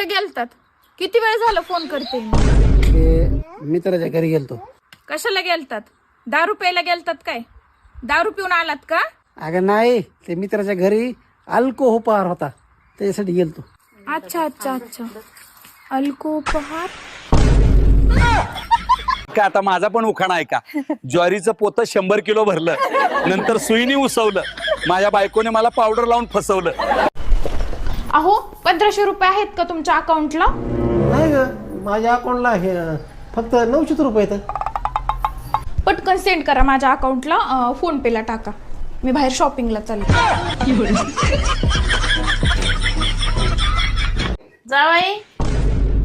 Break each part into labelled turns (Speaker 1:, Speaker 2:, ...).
Speaker 1: गेलतात? किती वेळ झालं फोन करते मी.
Speaker 2: ते मित्राच्या घरी गेलतो.
Speaker 1: कशाला गेलतात? दारू प्यायला गेलतात काय? दारू पिऊन आलात का?
Speaker 2: अगं नाही, ते मित्राच्या घरी अल्कोहोपार होता त्याच्यासाठी गेलतो.
Speaker 1: अच्छा अच्छा अच्छा. अल्कोपहार.
Speaker 3: का आता माझा पण उखाणा आहे का? ज्वारीचं पोतं 100 किलो भरलं, नंतर सुईनी उसवलं, माझ्या बायकोने मला पावडर लावून फसवलं.
Speaker 1: अहो 1500 रुपये आहेत का तुमच्या अकाउंटला?
Speaker 2: नाही ग, माझ्या अकाउंटला फक्त 900 रुपये येतात.
Speaker 1: पटकन सेंड करा माझ्या अकाउंटला. फोन पेला टाका. मी बाहेर शॉपिंगला चालले.
Speaker 4: जावाई,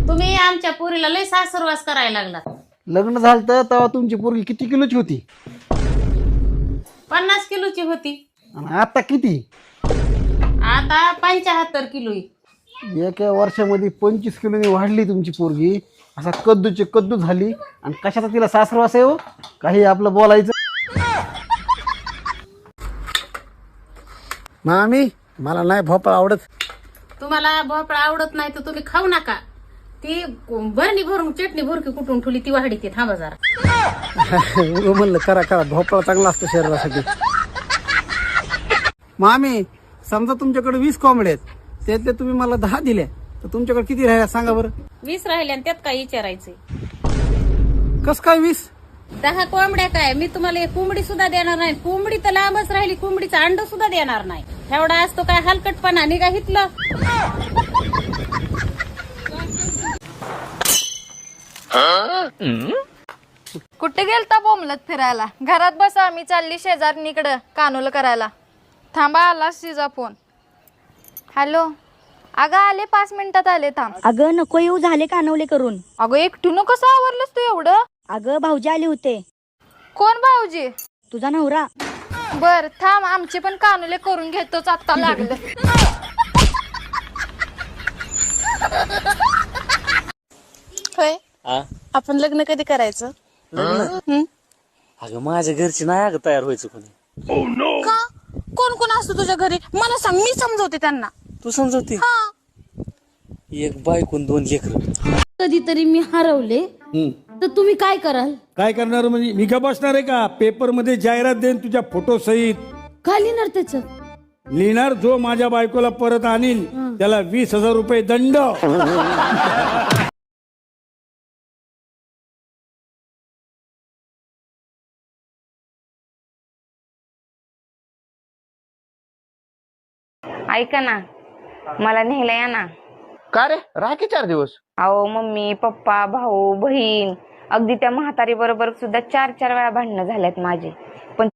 Speaker 4: तुम्ही आमच्या पोरीला लय सासरवास करायला लागला.
Speaker 2: लग्न झालं तेव्हा तुमची पोरगी किती किलोची होती
Speaker 4: 50 किलोची होती,
Speaker 2: आणि आता किती?
Speaker 4: आता 75 किलो.
Speaker 2: एका वर्षामध्ये 25 किलोनी वाढली तुमची पोरगी. असा कद्दूची कद्दू झाली. आणि कशाचा तिला सासरवास आहे हो? काही आपलं बोलायचं. मामी, मला नाही भोपळा आवडत.
Speaker 4: तुम्हाला भोपळा आवडत नाही तर तुम्ही खाऊ नका. ती भरणी भरून चटणी भुरकी कुठून ठेवली ती वाढी ती थांबा जरा.
Speaker 2: उगं म्हणलं करा करा, भोपळा चांगला असतो शरीरासाठी. मामी, समजा तुमच्याकडे 20 कोंबड्या आहेत, त्यातले तुम्ही मला 10 दिल्या, तर तुमच्याकडे किती राहिल्या सांगा बरं?
Speaker 4: 20 राहिले आणि त्यात काय विचारायचंय?
Speaker 2: कस काय 20?
Speaker 4: 10 कोंबड्या काय, मी तुम्हाला एक कोंबडी सुद्धा देणार नाही. कोंबडी तर लांबच राहिली, कोंबडीचं अंड सुद्धा देणार नाही. एवढा असतो काय हलकटपणा निघा हितलं.
Speaker 5: कुठे गेलता बोमलत फिरायला? घरात बसा, मी चालली शेजारणीकडं कानूल करायला. थांबा, आला तिचा फोन. हॅलो. अगं आले, 5 मिनिटात आले, थांब.
Speaker 6: अगं नको येऊ, झाले कानवले करून.
Speaker 5: अगं एकटीनं कसं आवरलंस तू एवढं?
Speaker 6: अगं भाऊजी आले होते.
Speaker 5: कोण भाऊजी?
Speaker 6: तुझा नवरा.
Speaker 5: बर थांब, आमचे पण कानुले करून घेतोच, आता लागलं.
Speaker 7: होय, आपण लग्न कधी करायचं?
Speaker 8: अगं माझ्या घरची नाही अगं तयार व्हायचं कोणी.
Speaker 7: का? कोण कोण असतो तुझ्या घरी? मला सांग, मी समजवते त्यांना.
Speaker 8: तू समजवते? एक बायकून 2 लेकरं.
Speaker 4: कधीतरी मी हरवले तर तुम्ही काय कराल?
Speaker 9: काय करणार म्हणजे? मी का बसणार आहे का? पेपर मध्ये जाहिरात देईन तुझ्या फोटो सहित.
Speaker 4: काय लिहिणार त्याच?
Speaker 9: लिहिणार, जो माझ्या बायकोला परत आणील त्याला 20,000 रुपये दंड.
Speaker 10: ऐका ना, मला न्यायला या ना.
Speaker 2: का रे, राहा की 4 दिवस.
Speaker 10: अहो मम्मी पप्पा भाऊ बहीण, अगदी त्या म्हातारी बरोबर सुद्धा 4-4 वेळा भांडणं झाल्यात माझे. पण